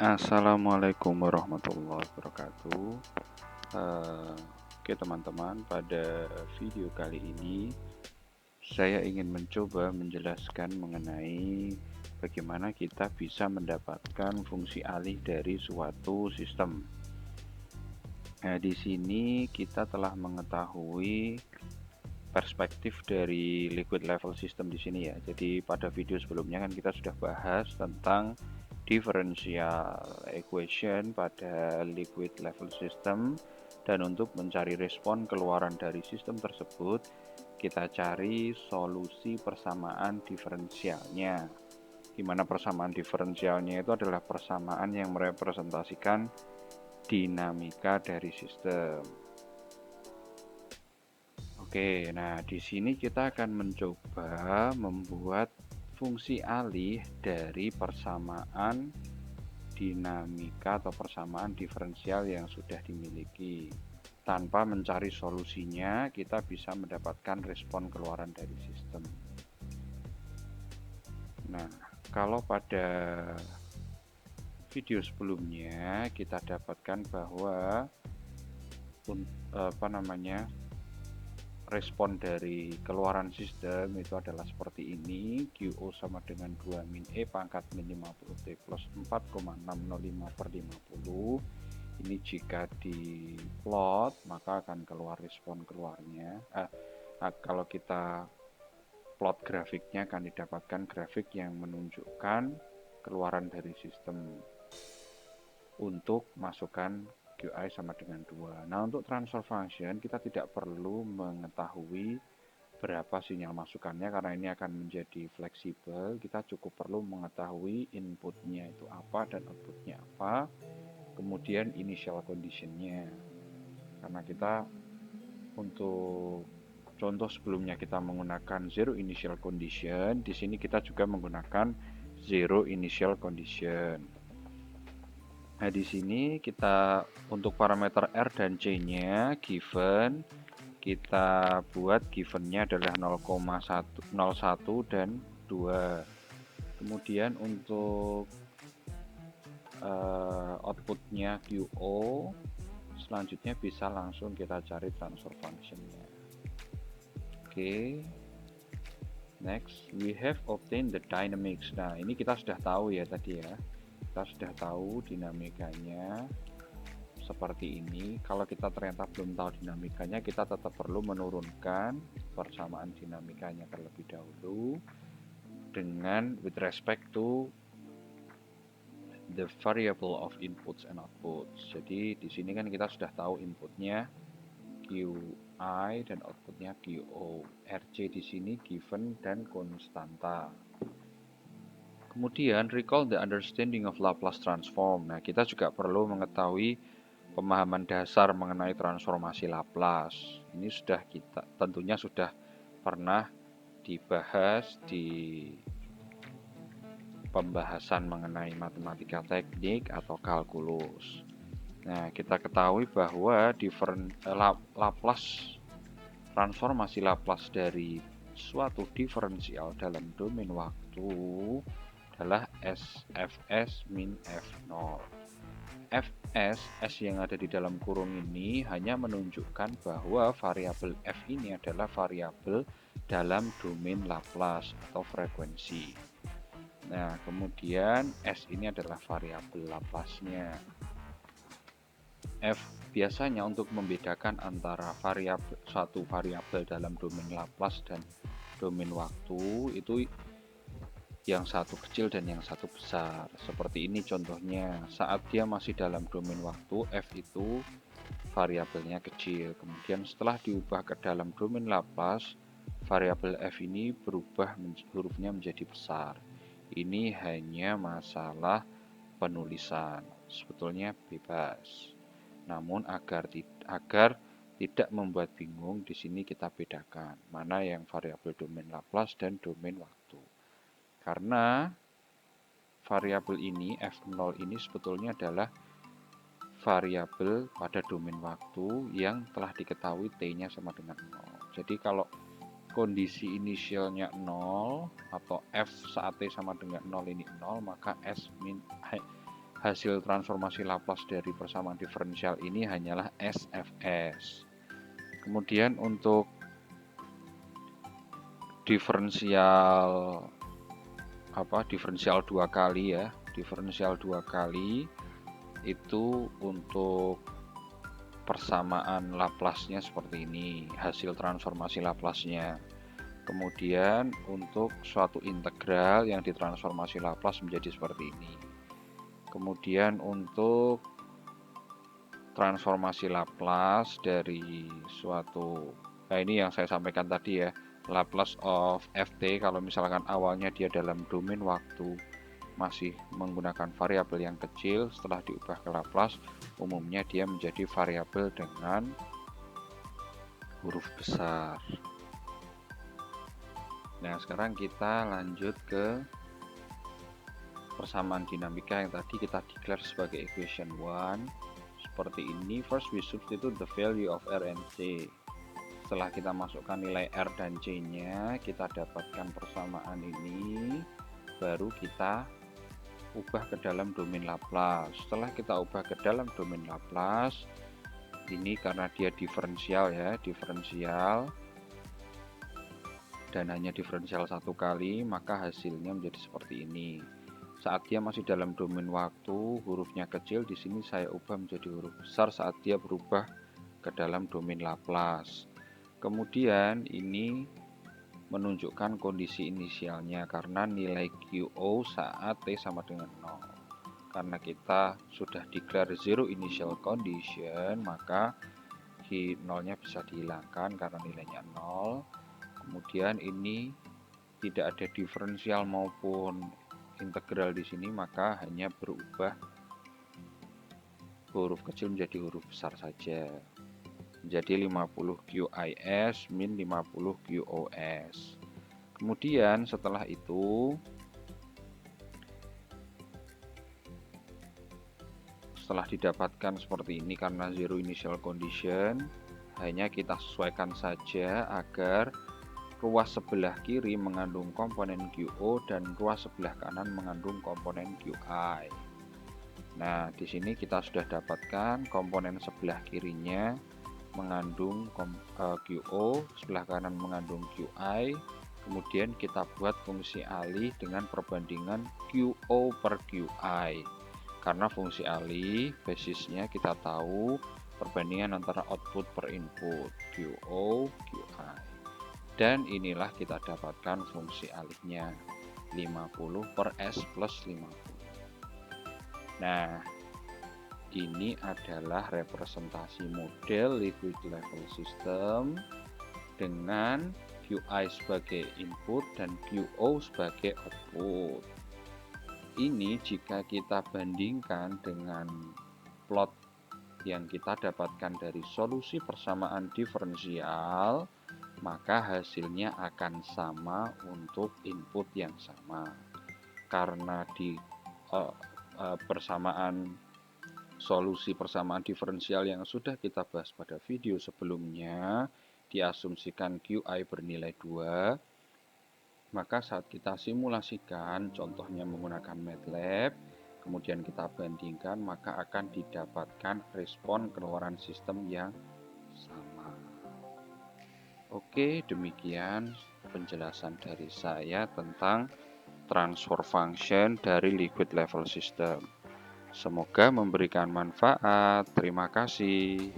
Assalamualaikum warahmatullahi wabarakatuh. Oke teman-teman, pada video kali ini saya ingin mencoba menjelaskan mengenai bagaimana kita bisa mendapatkan fungsi alih dari suatu sistem. Nah, di sini kita telah mengetahui perspektif dari liquid level system di sini ya. Jadi pada video sebelumnya kan kita sudah bahas tentang differential equation pada liquid level system, dan untuk mencari respon keluaran dari sistem tersebut kita cari solusi persamaan diferensialnya. Dimana persamaan diferensialnya itu adalah persamaan yang merepresentasikan dinamika dari sistem. Oke, nah di sini kita akan mencoba membuat fungsi alih dari persamaan dinamika atau persamaan diferensial yang sudah dimiliki. Tanpa mencari solusinya, kita bisa mendapatkan respon keluaran dari sistem. Nah, kalau pada video sebelumnya kita dapatkan bahwa respon dari keluaran sistem itu adalah seperti ini. QO sama dengan 2 min E pangkat min 50 T plus 4,605 per 50. Ini jika di plot maka akan keluar respon keluarnya. Kalau kita plot grafiknya akan didapatkan grafik yang menunjukkan keluaran dari sistem untuk masukkan QI sama dengan 2. Nah, untuk transfer function kita tidak perlu mengetahui berapa sinyal masukannya karena ini akan menjadi fleksibel. Kita cukup perlu mengetahui inputnya itu apa dan outputnya apa, kemudian initial conditionnya. Karena kita untuk contoh sebelumnya kita menggunakan zero initial condition, di sini kita juga menggunakan zero initial condition. Nah, di sini kita untuk parameter R dan C-nya given, kita buat givennya adalah 0,1 dan 2. Kemudian untuk outputnya QO, selanjutnya bisa langsung kita cari transfer function-nya. Oke. Next, we have obtained the dynamics. Nah, ini kita sudah tahu ya tadi ya. Kita sudah tahu dinamikanya seperti ini. Kalau kita ternyata belum tahu dinamikanya, kita tetap perlu menurunkan persamaan dinamikanya terlebih dahulu dengan with respect to the variable of inputs and outputs. Jadi di sini kan kita sudah tahu inputnya QI dan outputnya QO. RC di sini given dan konstanta. Kemudian recall the understanding of Laplace transform. Nah, kita juga perlu mengetahui pemahaman dasar mengenai transformasi Laplace. Ini tentunya sudah pernah dibahas di pembahasan mengenai matematika teknik atau kalkulus. Nah, kita ketahui bahwa Laplace transformasi Laplace dari suatu diferensial dalam domain waktu adalah SFS min F0. Fs, S yang ada di dalam kurung ini hanya menunjukkan bahwa variabel F ini adalah variabel dalam domain Laplace atau frekuensi. Nah, kemudian S ini adalah variabel Laplace-nya. F biasanya untuk membedakan antara suatu variabel dalam domain Laplace dan domain waktu itu yang satu kecil dan yang satu besar. Seperti ini contohnya, saat dia masih dalam domain waktu, F itu variabelnya kecil. Kemudian setelah diubah ke dalam domain Laplace, variabel F ini berubah hurufnya menjadi besar. Ini hanya masalah penulisan, sebetulnya bebas. Namun agar tidak membuat bingung, di sini kita bedakan mana yang variabel domain Laplace dan domain waktu. Karena variabel ini F0 ini sebetulnya adalah variabel pada domain waktu yang telah diketahui T-nya sama dengan 0. Jadi kalau kondisi inisialnya 0 atau F saat T sama dengan 0 ini 0, maka hasil transformasi Laplace dari persamaan diferensial ini hanyalah SFS. Kemudian untuk diferensial dua kali ya, diferensial dua kali itu untuk persamaan Laplace-nya seperti ini, hasil transformasi Laplace-nya. Kemudian untuk suatu integral yang ditransformasi Laplace menjadi seperti ini. Kemudian untuk transformasi Laplace dari suatu, nah ini yang saya sampaikan tadi ya, Laplace of ft kalau misalkan awalnya dia dalam domain waktu masih menggunakan variabel yang kecil, setelah diubah ke Laplace umumnya dia menjadi variabel dengan huruf besar. Nah sekarang kita lanjut ke persamaan dinamika yang tadi kita declare sebagai equation 1 seperti ini. First we substitute the value of R and C. Setelah kita masukkan nilai R dan C nya, kita dapatkan persamaan ini, baru kita ubah ke dalam domain Laplace. Setelah kita ubah ke dalam domain Laplace, ini karena dia diferensial ya, diferensial dan hanya diferensial satu kali, maka hasilnya menjadi seperti ini. Saat dia masih dalam domain waktu, hurufnya kecil, di sini saya ubah menjadi huruf besar saat dia berubah ke dalam domain Laplace. Kemudian ini menunjukkan kondisi inisialnya karena nilai QO saat T sama dengan 0. Karena kita sudah declare zero initial condition, maka Q0-nya bisa dihilangkan karena nilainya 0. Kemudian ini tidak ada diferensial maupun integral di sini, maka hanya berubah huruf kecil menjadi huruf besar saja. Menjadi 50 QIS min 50 QOS. Kemudian setelah itu, setelah didapatkan seperti ini karena zero initial condition, hanya kita sesuaikan saja agar ruas sebelah kiri mengandung komponen QO dan ruas sebelah kanan mengandung komponen QI. Nah, di sini kita sudah dapatkan komponen sebelah kirinya mengandung QO, sebelah kanan mengandung QI. Kemudian kita buat fungsi alih dengan perbandingan QO per QI. Karena fungsi alih basisnya kita tahu perbandingan antara output per input QO, QI. Dan inilah kita dapatkan fungsi alihnya 50 per S plus 50. Nah, ini adalah representasi model liquid level system dengan QI sebagai input dan QO sebagai output. Ini jika kita bandingkan dengan plot yang kita dapatkan dari solusi persamaan diferensial, maka hasilnya akan sama untuk input yang sama. Karena di solusi persamaan diferensial yang sudah kita bahas pada video sebelumnya, diasumsikan QI bernilai 2, maka saat kita simulasikan, contohnya menggunakan MATLAB, kemudian kita bandingkan, maka akan didapatkan respon keluaran sistem yang sama. Oke, demikian penjelasan dari saya tentang transfer function dari liquid level system. Semoga memberikan manfaat. Terima kasih.